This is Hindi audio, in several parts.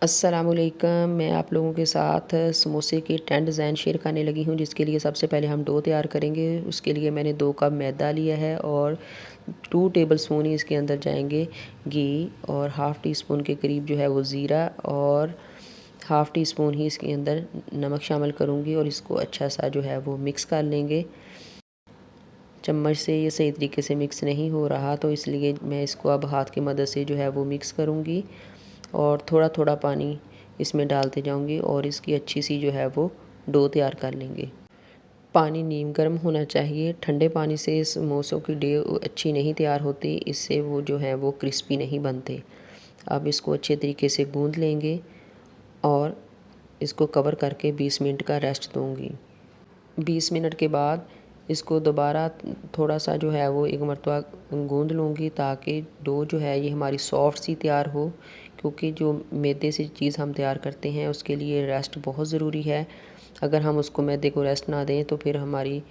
अस्सलामुअलैकुम। मैं आप लोगों के साथ समोसे की 10 डिज़ाइन शेयर करने लगी हूँ, जिसके लिए सबसे पहले हम डो तैयार करेंगे। उसके लिए मैंने 2 कप मैदा लिया है और 2 टेबलस्पून ही इसके अंदर जाएंगे घी, और हाफ़ टी स्पून के करीब जो है वो ज़ीरा, और हाफ़ टी स्पून ही इसके अंदर नमक शामिल करूँगी। और इसको अच्छा सा जो है वो मिक्स कर लेंगे। चम्मच से ये सही तरीके से मिक्स नहीं हो रहा, तो इसलिए मैं इसको अब हाथ की मदद से जो है वो मिक्स करूँगी और थोड़ा थोड़ा पानी इसमें डालते जाऊंगी और इसकी अच्छी सी जो है वो डो तैयार कर लेंगे। पानी नीम गर्म होना चाहिए। ठंडे पानी से समोसों की डो अच्छी नहीं तैयार होती, इससे वो जो है वो क्रिस्पी नहीं बनते। अब इसको अच्छे तरीके से गूंद लेंगे और इसको कवर करके 20 मिनट का रेस्ट दूंगी। 20 मिनट के बाद इसको दोबारा थोड़ा सा जो है वो एक मरतबा गूंद लूँगी, ताकि डो जो है ये हमारी सॉफ्ट सी तैयार हो, क्योंकि जो मैदे से चीज़ हम तैयार करते हैं उसके लिए रेस्ट बहुत ज़रूरी है। अगर हम उसको मैदे को रेस्ट ना दें तो फिर हमारी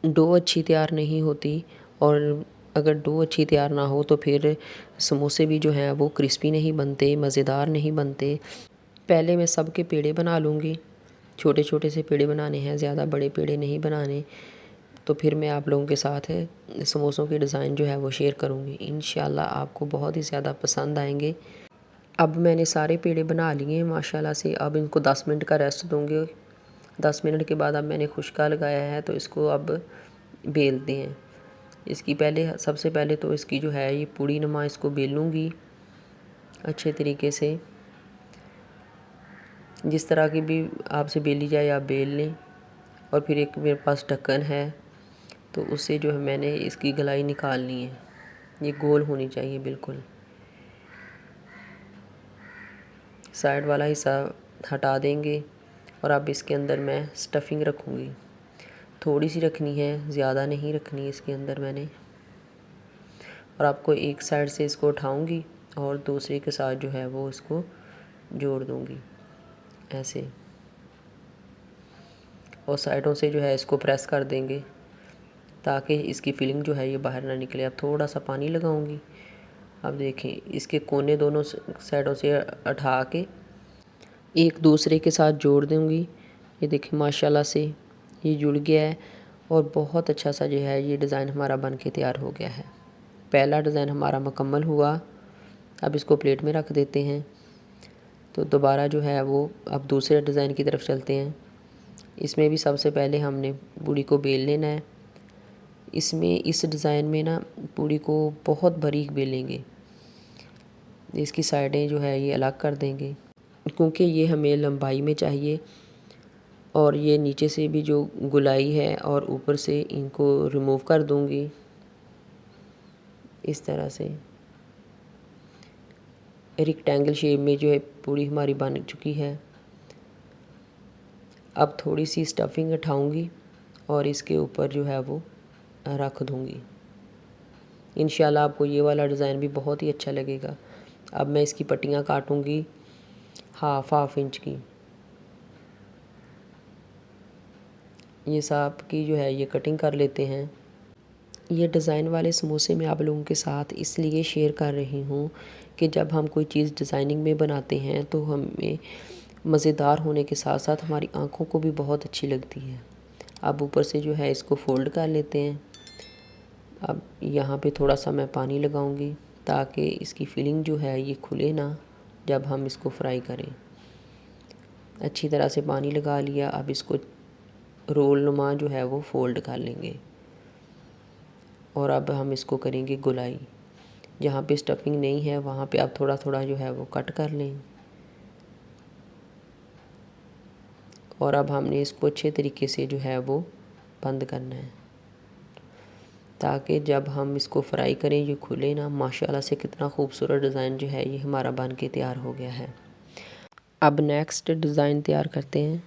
डो अच्छी तैयार नहीं होती, और अगर डो अच्छी तैयार ना हो तो फिर समोसे भी जो हैं वो क्रिस्पी नहीं बनते, मज़ेदार नहीं बनते। पहले मैं सबके पेड़े बना लूँगी। छोटे छोटे से पेड़े बनाने हैं, ज़्यादा बड़े पेड़े नहीं बनाने। तो फिर मैं आप लोगों के साथ समोसों के डिज़ाइन जो है वो शेयर करूँगी। इंशाल्लाह आपको बहुत ही ज़्यादा पसंद आएंगे। अब मैंने सारे पेड़े बना लिए हैं माशाल्लाह से। अब इनको 10 मिनट का रेस्ट दूँगी। 10 मिनट के बाद अब मैंने खुशका लगाया है, तो इसको अब बेलते हैं। इसकी सबसे पहले तो इसकी जो है ये पूड़ी नुमा इसको बेलूँगी अच्छे तरीके से। जिस तरह की भी आपसे बेली जाए आप बेल लें। और फिर एक मेरे पास ढक्कन है, तो उससे जो है मैंने इसकी गलाई निकालनी है। ये गोल होनी चाहिए बिल्कुल। साइड वाला हिस्सा हटा देंगे और अब इसके अंदर मैं स्टफ़िंग रखूँगी। थोड़ी सी रखनी है, ज़्यादा नहीं रखनी इसके अंदर मैंने। और आपको एक साइड से इसको उठाऊँगी और दूसरे के साथ जो है वो इसको जोड़ दूँगी ऐसे, और साइडों से जो है इसको प्रेस कर देंगे ताकि इसकी फिलिंग जो है ये बाहर ना निकले। अब थोड़ा सा पानी लगाऊंगी। अब देखें, इसके कोने दोनों साइडों से उठा के एक दूसरे के साथ जोड़ दूंगी। ये देखें माशाल्लाह से ये जुड़ गया है और बहुत अच्छा सा जो है ये डिज़ाइन हमारा बन के तैयार हो गया है। पहला डिज़ाइन हमारा मुकम्मल हुआ। अब इसको प्लेट में रख देते हैं। तो दोबारा जो है वो अब दूसरे डिज़ाइन की तरफ चलते हैं। इसमें भी सबसे पहले हमने पूड़ी को बेल लेना है। इस डिज़ाइन में ना पूड़ी को बहुत बारीक बेलेंगे। इसकी साइडें जो है ये अलग कर देंगे, क्योंकि ये हमें लंबाई में चाहिए। और ये नीचे से भी जो गुलाई है और ऊपर से इनको रिमूव कर दूंगी इस तरह से। रेक्टेंगल शेप में जो है पूड़ी हमारी बन चुकी है। अब थोड़ी सी स्टफिंग उठाऊंगी और इसके ऊपर जो है वो रख दूंगी। इंशाल्लाह आपको ये वाला डिज़ाइन भी बहुत ही अच्छा लगेगा। अब मैं इसकी पट्टियाँ काटूंगी हाफ इंच की। ये सांप की जो है ये कटिंग कर लेते हैं। ये डिज़ाइन वाले समोसे मैं आप लोगों के साथ इसलिए शेयर कर रही हूँ कि जब हम कोई चीज़ डिज़ाइनिंग में बनाते हैं तो हमें मज़ेदार होने के साथ साथ हमारी आँखों को भी बहुत अच्छी लगती है। अब ऊपर से जो है इसको फ़ोल्ड कर लेते हैं। अब यहाँ पे थोड़ा सा मैं पानी लगाऊंगी ताकि इसकी फिलिंग जो है ये खुले ना जब हम इसको फ्राई करें। अच्छी तरह से पानी लगा लिया। अब इसको रोल नुमा जो है वो फ़ोल्ड कर लेंगे और अब हम इसको करेंगे गुलाई। जहाँ पे स्टफिंग नहीं है वहाँ पे आप थोड़ा थोड़ा जो है वो कट कर लें। और अब हमने इसको अच्छे तरीके से जो है वो बंद करना है, ताकि जब हम इसको फ्राई करें ये खुले ना। माशाल्लाह से कितना खूबसूरत डिज़ाइन जो है ये हमारा बन के तैयार हो गया है। अब नेक्स्ट डिज़ाइन तैयार करते हैं।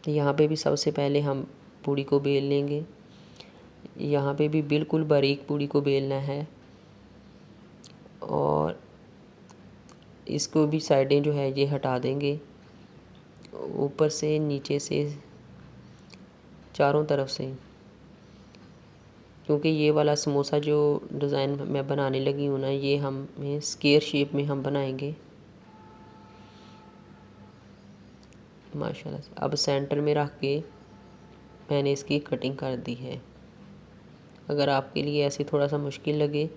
यहाँ पे भी सबसे पहले हम पूड़ी को बेल लेंगे। यहाँ पे भी बिल्कुल बारीक पूड़ी को बेलना है और इसको भी साइडें जो है ये हटा देंगे, ऊपर से नीचे से चारों तरफ से। क्योंकि ये वाला समोसा जो डिज़ाइन मैं बनाने लगी हूँ ना, ये हम स्क्वायर शेप में हम बनाएंगे। माशाल्लाह से। अब सेंटर में रख के मैंने इसकी कटिंग कर दी है। अगर आपके लिए ऐसे थोड़ा सा मुश्किल लगे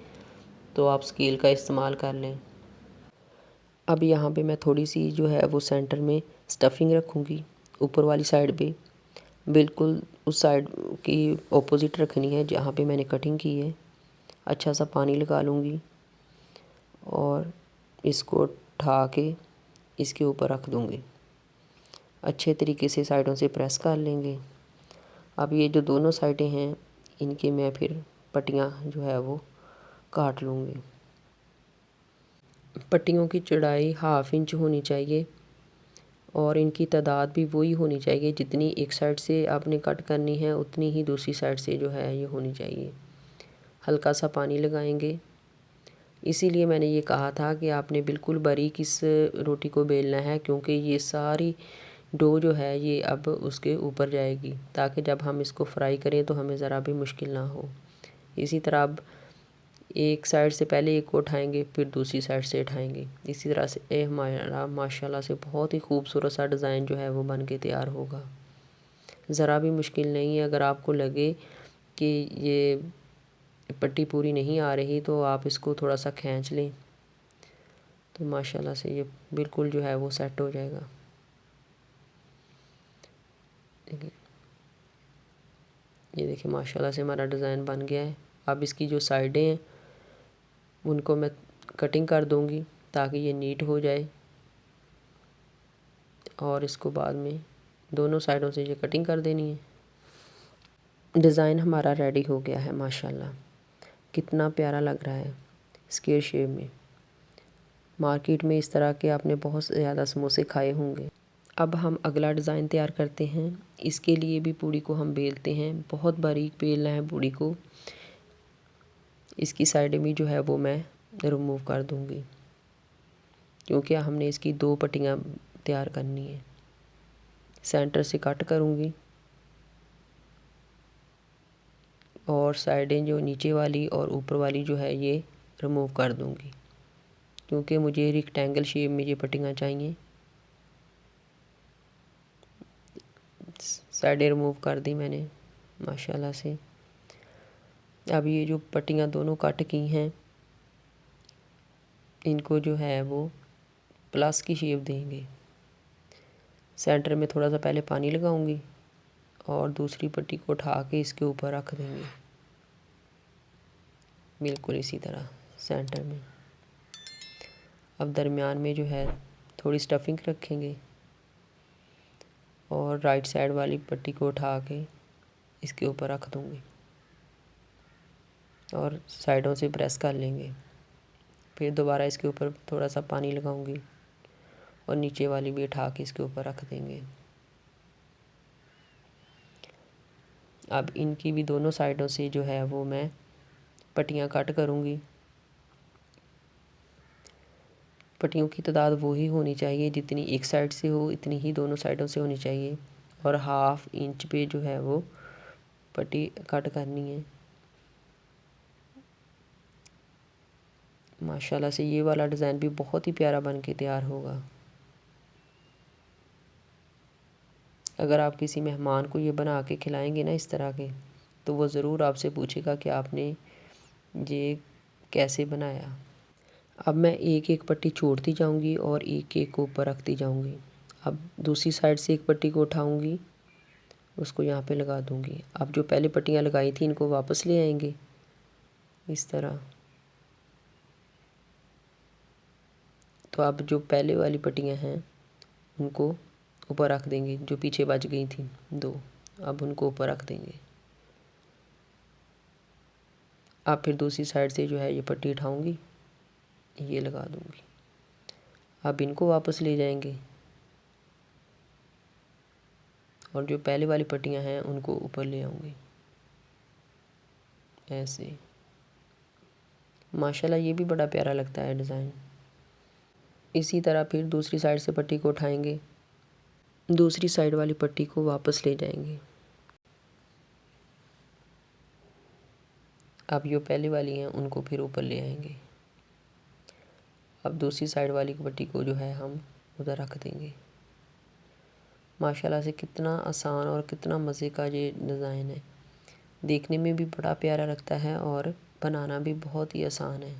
तो आप स्केल का इस्तेमाल कर लें। अब यहाँ पे मैं थोड़ी सी जो है वो सेंटर में स्टफिंग रखूँगी, ऊपर वाली साइड पे बिल्कुल उस साइड की ऑपोजिट रखनी है जहाँ पे मैंने कटिंग की है। अच्छा सा पानी लगा लूँगी और इसको उठा के इसके ऊपर रख दूँगी। अच्छे तरीके से साइडों से प्रेस कर लेंगे। अब ये जो दोनों साइडें हैं इनकी मैं फिर पट्टियाँ जो है वो काट लूँगी। पट्टियों की चौड़ाई 1/2 इंच होनी चाहिए और इनकी तादाद भी वही होनी चाहिए, जितनी एक साइड से आपने कट करनी है उतनी ही दूसरी साइड से जो है ये होनी चाहिए। हल्का सा पानी लगाएंगे। इसीलिए मैंने ये कहा था कि आपने बिल्कुल बारीक इस रोटी को बेलना है, क्योंकि ये सारी डो जो है ये अब उसके ऊपर जाएगी, ताकि जब हम इसको फ्राई करें तो हमें ज़रा भी मुश्किल ना हो। इसी तरह अब एक साइड से पहले एक को उठाएंगे, फिर दूसरी साइड से उठाएंगे। इसी तरह से ये हमारा माशाल्लाह से बहुत ही खूबसूरत सा डिज़ाइन जो है वो बन के तैयार होगा। ज़रा भी मुश्किल नहीं है। अगर आपको लगे कि ये पट्टी पूरी नहीं आ रही तो आप इसको थोड़ा सा खींच लें, तो माशाल्लाह से ये बिल्कुल जो है वो सेट हो जाएगा। देखिए, ये देखिए माशाल्लाह से हमारा डिज़ाइन बन गया है। अब इसकी जो साइडें हैं उनको मैं कटिंग कर दूंगी ताकि ये नीट हो जाए, और इसको बाद में दोनों साइडों से ये कटिंग कर देनी है। डिज़ाइन हमारा रेडी हो गया है माशाल्लाह। कितना प्यारा लग रहा है स्क्वायर शेप में। मार्केट में इस तरह के आपने बहुत ज़्यादा समोसे खाए होंगे। अब हम अगला डिज़ाइन तैयार करते हैं। इसके लिए भी पूड़ी को हम बेलते हैं, बहुत बारीक बेलना है पूड़ी को। इसकी साइड में जो है वो मैं रिमूव कर दूंगी, क्योंकि हमने इसकी 2 पट्टियाँ तैयार करनी है। सेंटर से कट करूंगी और साइडें जो नीचे वाली और ऊपर वाली जो है ये रिमूव कर दूंगी, क्योंकि मुझे रेक्टेंगल शेप में ये पट्टियाँ चाहिए। साइडें रिमूव कर दी मैंने माशाल्लाह से। अब ये जो पट्टियाँ दोनों कट की हैं इनको जो है वो प्लस की शेप देंगे। सेंटर में थोड़ा सा पहले पानी लगाऊंगी और दूसरी पट्टी को उठा के इसके ऊपर रख देंगे, बिल्कुल इसी तरह सेंटर में। अब दरमियान में जो है थोड़ी स्टफिंग रखेंगे और राइट साइड वाली पट्टी को उठा के इसके ऊपर रख दूंगी और साइडों से प्रेस कर लेंगे। फिर दोबारा इसके ऊपर थोड़ा सा पानी लगाऊंगी और नीचे वाली भी उठा के इसके ऊपर रख देंगे। अब इनकी भी दोनों साइडों से जो है वो मैं पट्टियाँ कट करूँगी। पट्टियों की तादाद वही होनी चाहिए, जितनी एक साइड से हो इतनी ही दोनों साइडों से होनी चाहिए, और 1/2 इंच पे जो है वो पट्टी कट करनी है। माशाल्लाह से ये वाला डिज़ाइन भी बहुत ही प्यारा बन के तैयार होगा। अगर आप किसी मेहमान को ये बना के खिलाएंगे ना इस तरह के, तो वो ज़रूर आपसे पूछेगा कि आपने ये कैसे बनाया। अब मैं एक एक पट्टी छोड़ती जाऊंगी और एक एक को ऊपर रखती जाऊंगी। अब दूसरी साइड से एक पट्टी को उठाऊंगी, उसको यहाँ पे लगा दूंगी। अब जो पहले पट्टियाँ लगाई थी इनको वापस ले आएंगे इस तरह। तो अब जो पहले वाली पट्टियाँ हैं उनको ऊपर रख देंगे, जो पीछे बच गई थी 2, अब उनको ऊपर रख देंगे। अब फिर दूसरी साइड से जो है ये पट्टी उठाऊंगी, ये लगा दूंगी। अब इनको वापस ले जाएंगे और जो पहले वाली पट्टियाँ हैं उनको ऊपर ले आऊँगी ऐसे। माशाल्लाह ये भी बड़ा प्यारा लगता है डिज़ाइन। इसी तरह फिर दूसरी साइड से पट्टी को उठाएंगे, दूसरी साइड वाली पट्टी को वापस ले जाएंगे। अब जो पहले वाली हैं उनको फिर ऊपर ले आएंगे। अब दूसरी साइड वाली पट्टी को जो है हम उधर रख देंगे। माशाल्लाह से कितना आसान और कितना मज़े का ये डिज़ाइन है। देखने में भी बड़ा प्यारा लगता है और बनाना भी बहुत ही आसान है।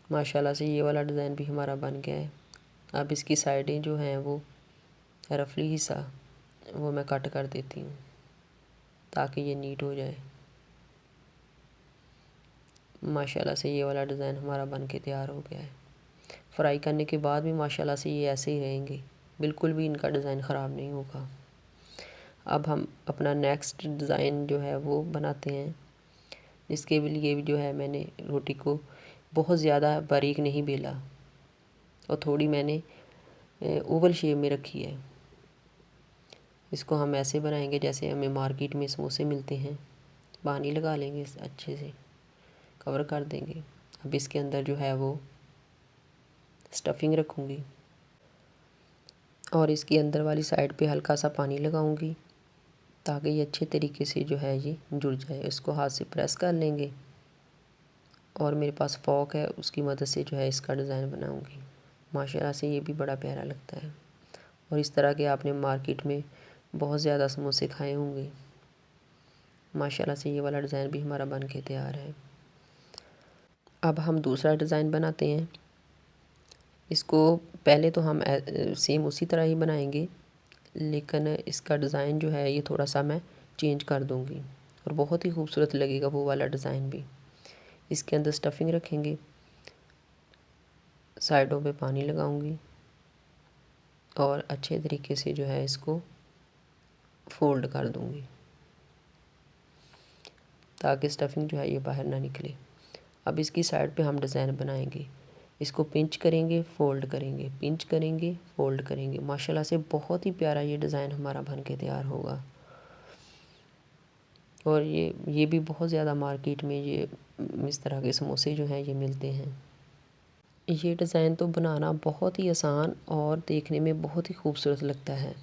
माशाल्लाह से ये वाला डिज़ाइन भी हमारा बन गया है। अब इसकी साइडें जो हैं वो रफली हिस्सा वो मैं कट कर देती हूँ ताकि ये नीट हो जाए। माशाल्लाह से ये वाला डिज़ाइन हमारा बन के तैयार हो गया है। फ्राई करने के बाद भी माशाल्लाह से ये ऐसे ही रहेंगे, बिल्कुल भी इनका डिज़ाइन ख़राब नहीं होगा। अब हम अपना नेक्स्ट डिज़ाइन जो है वो बनाते हैं। इसके लिए भी जो है मैंने रोटी को बहुत ज़्यादा बारीक नहीं बेला और थोड़ी मैंने ओवल शेप में रखी है। इसको हम ऐसे बनाएंगे जैसे हमें मार्केट में समोसे मिलते हैं। पानी लगा लेंगे, अच्छे से कवर कर देंगे। अब इसके अंदर जो है वो स्टफिंग रखूँगी और इसके अंदर वाली साइड पे हल्का सा पानी लगाऊंगी ताकि ये अच्छे तरीके से जो है ये जुड़ जाए। इसको हाथ से प्रेस कर लेंगे और मेरे पास फॉक है, उसकी मदद से जो है इसका डिज़ाइन बनाऊंगी। माशाल्लाह से ये भी बड़ा प्यारा लगता है और इस तरह के आपने मार्केट में बहुत ज़्यादा समोसे खाए होंगे। माशाल्लाह से ये वाला डिज़ाइन भी हमारा बन के तैयार है। अब हम दूसरा डिज़ाइन बनाते हैं। इसको पहले तो हम सेम उसी तरह ही बनाएंगे, लेकिन इसका डिज़ाइन जो है ये थोड़ा सा मैं चेंज कर दूंगी और बहुत ही खूबसूरत लगेगा वो वाला डिज़ाइन भी। इसके अंदर स्टफिंग रखेंगे, साइडों पे पानी लगाऊंगी और अच्छे तरीके से जो है इसको फोल्ड कर दूंगी ताकि स्टफिंग जो है ये बाहर ना निकले। अब इसकी साइड पे हम डिज़ाइन बनाएंगे। इसको पिंच करेंगे, फोल्ड करेंगे, पिंच करेंगे, फोल्ड करेंगे। माशाल्लाह से बहुत ही प्यारा ये डिज़ाइन हमारा बन के तैयार होगा और ये भी बहुत ज़्यादा मार्केट में ये इस तरह के समोसे जो हैं ये मिलते हैं। ये डिज़ाइन तो बनाना बहुत ही आसान और देखने में बहुत ही खूबसूरत लगता है।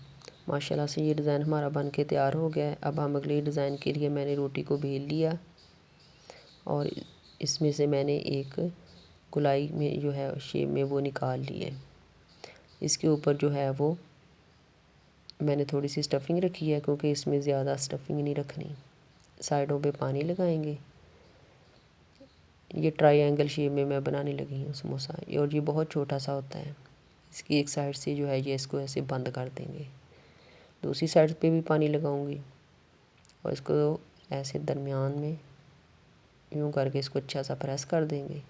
माशाल्लाह से ये डिज़ाइन हमारा बन के तैयार हो गया है। अब हम अगले डिज़ाइन के लिए मैंने रोटी को बेल लिया और इसमें से मैंने एक गोलाई में जो है शेप में वो निकाल ली है। इसके ऊपर जो है वो मैंने थोड़ी सी स्टफिंग रखी है क्योंकि इसमें ज़्यादा स्टफिंग नहीं रखनी। साइडों पे पानी लगाएंगे। ये ट्रायंगल शेप में मैं बनाने लगी हूँ समोसा, और ये बहुत छोटा सा होता है। इसकी एक साइड से जो है ये इसको ऐसे बंद कर देंगे, दूसरी साइड पे भी पानी लगाऊंगी और इसको ऐसे दरमियान में यूँ करके इसको अच्छा सा प्रेस कर देंगे,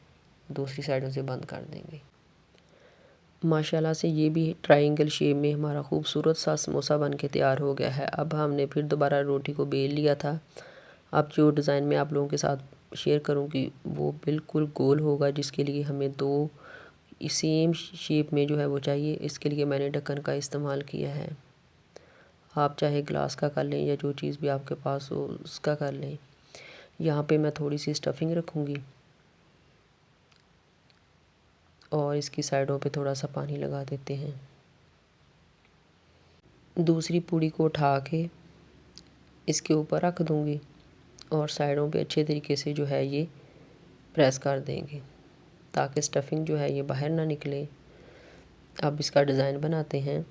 दूसरी साइडों से बंद कर देंगे। माशाल्लाह से ये भी ट्रायंगल शेप में हमारा खूबसूरत सा समोसा बन के तैयार हो गया है। अब हमने फिर दोबारा रोटी को बेल लिया था। अब जो डिज़ाइन मैं आप लोगों के साथ शेयर करूँगी वो बिल्कुल गोल होगा, जिसके लिए हमें दो सेम शेप में जो है वो चाहिए। इसके लिए मैंने ढक्कन का इस्तेमाल किया है। आप चाहे ग्लास का कर लें या जो चीज़ भी आपके पास हो उसका कर लें। यहाँ पे मैं थोड़ी सी स्टफिंग रखूँगी और इसकी साइडों पे थोड़ा सा पानी लगा देते हैं। दूसरी पूड़ी को उठा के इसके ऊपर रख दूँगी और साइडों पे अच्छे तरीके से जो है ये प्रेस कर देंगे ताकि स्टफिंग जो है ये बाहर ना निकले। अब इसका डिज़ाइन बनाते हैं।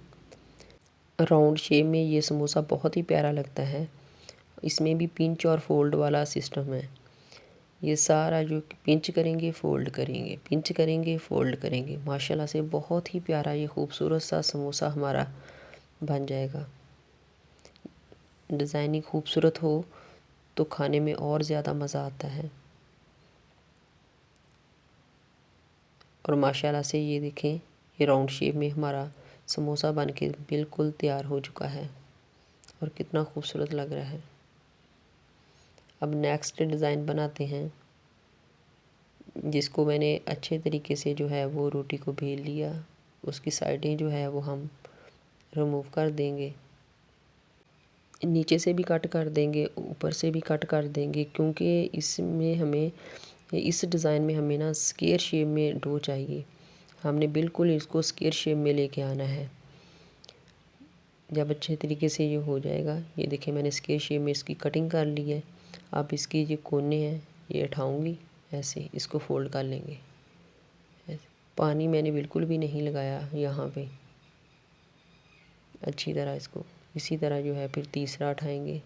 राउंड शेप में ये समोसा बहुत ही प्यारा लगता है। इसमें भी पिंच और फोल्ड वाला सिस्टम है। ये सारा जो पिंच करेंगे फोल्ड करेंगे, पिंच करेंगे फोल्ड करेंगे। माशाल्लाह से बहुत ही प्यारा ये खूबसूरत सा समोसा हमारा बन जाएगा। डिज़ाइनिंग खूबसूरत हो तो खाने में और ज़्यादा मज़ा आता है। और माशाल्लाह से ये देखें, ये राउंड शेप में हमारा समोसा बन के बिल्कुल तैयार हो चुका है और कितना खूबसूरत लग रहा है। अब नेक्स्ट डिज़ाइन बनाते हैं, जिसको मैंने अच्छे तरीके से जो है वो रोटी को बेल लिया। उसकी साइडें जो है वो हम रिमूव कर देंगे, नीचे से भी कट कर देंगे, ऊपर से भी कट कर देंगे, क्योंकि इसमें हमें इस डिज़ाइन में हमें ना स्क्वायर शेप में डो चाहिए। हमने बिल्कुल इसको स्क्वायर शेप में लेके आना है। जब अच्छे तरीके से ये हो जाएगा, ये देखिए मैंने स्क्वायर शेप में इसकी कटिंग कर ली है। अब इसकी जो कोने हैं ये उठाऊंगी, ऐसे इसको फोल्ड कर लेंगे ऐसे। पानी मैंने बिल्कुल भी नहीं लगाया यहाँ पे। अच्छी तरह इसको इसी तरह जो है फिर तीसरा उठाएंगे।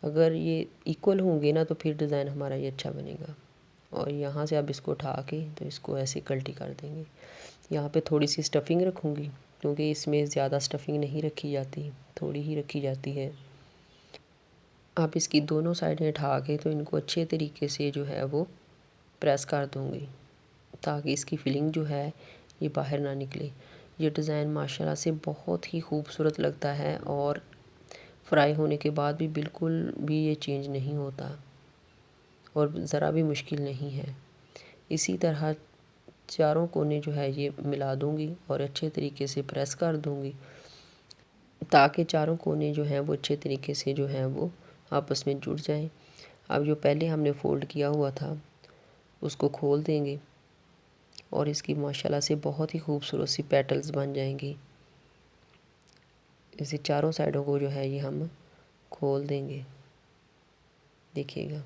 अगर ये इक्वल होंगे ना तो फिर डिज़ाइन हमारा ये अच्छा बनेगा। और यहाँ से अब इसको उठा के तो इसको ऐसे कल्टी कर देंगे। यहाँ पे थोड़ी सी स्टफ़िंग रखूँगी क्योंकि इसमें ज़्यादा स्टफ़िंग नहीं रखी जाती, थोड़ी ही रखी जाती है। आप इसकी दोनों साइडें उठा के तो इनको अच्छे तरीके से जो है वो प्रेस कर दूँगी ताकि इसकी फिलिंग जो है ये बाहर ना निकले। ये डिज़ाइन माशाल्लाह से बहुत ही खूबसूरत लगता है और फ्राई होने के बाद भी बिल्कुल भी ये चेंज नहीं होता और ज़रा भी मुश्किल नहीं है। इसी तरह चारों कोने जो है ये मिला दूँगी और अच्छे तरीके से प्रेस कर दूँगी ताकि चारों कोने जो हैं वो अच्छे तरीके से जो हैं वो आपस में जुड़ जाएं। अब जो पहले हमने फ़ोल्ड किया हुआ था उसको खोल देंगे और इसकी माशाल्लाह से बहुत ही खूबसूरत सी पेटल्स बन जाएंगी। इसे चारों साइडों को जो है ये हम खोल देंगे। देखिएगा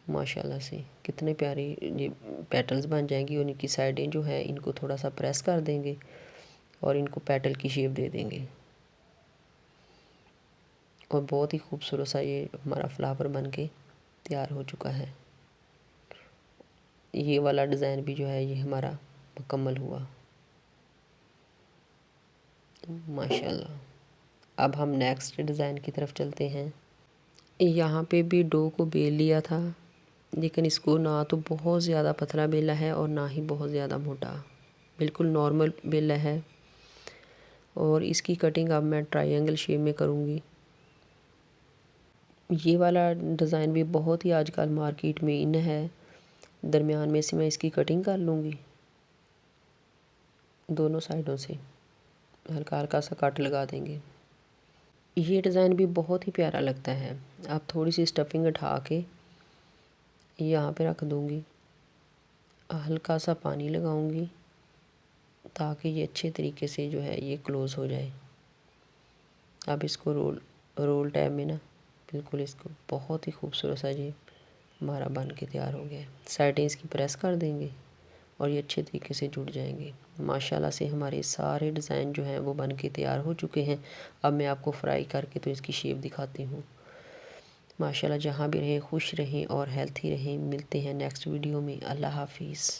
माशाल्लाह से कितने प्यारे ये पेटल्स बन जाएंगी और इनकी साइडें जो है इनको थोड़ा सा प्रेस कर देंगे और इनको पेटल की शेप दे देंगे और बहुत ही खूबसूरत सा ये हमारा फ्लावर बन के तैयार हो चुका है। ये वाला डिज़ाइन भी जो है ये हमारा मुकम्मल हुआ माशाल्लाह। अब हम नेक्स्ट डिज़ाइन की तरफ चलते हैं। यहाँ पे भी डो को बेल लिया था लेकिन इसको ना तो बहुत ज़्यादा पतला बेला है और ना ही बहुत ज़्यादा मोटा, बिल्कुल नॉर्मल बेला है। और इसकी कटिंग अब मैं ट्रायंगल शेप में करूँगी। ये वाला डिज़ाइन भी बहुत ही आजकल मार्केट में इन है। दरमियान में से मैं इसकी कटिंग कर लूँगी दोनों साइडों से, हल्का हल्का सा कट लगा देंगे। ये डिज़ाइन भी बहुत ही प्यारा लगता है। आप थोड़ी सी स्टफिंग उठा के यहाँ पे रख दूँगी, हल्का सा पानी लगाऊँगी ताकि ये अच्छे तरीके से जो है ये क्लोज़ हो जाए। अब इसको रोल टाइप में ना बिल्कुल इसको बहुत ही खूबसूरत सा ये हमारा बन के तैयार हो गया है। साइडें इसकी प्रेस कर देंगे और ये अच्छे तरीके से जुड़ जाएंगे। माशाल्लाह से हमारे सारे डिज़ाइन जो हैं वो बन के तैयार हो चुके हैं। अब मैं आपको फ्राई करके तो इसकी शेप दिखाती हूँ। माशाल्लाह जहाँ भी रहें खुश रहें और हेल्थी रहें। मिलते हैं नेक्स्ट वीडियो में। अल्लाह हाफिज़।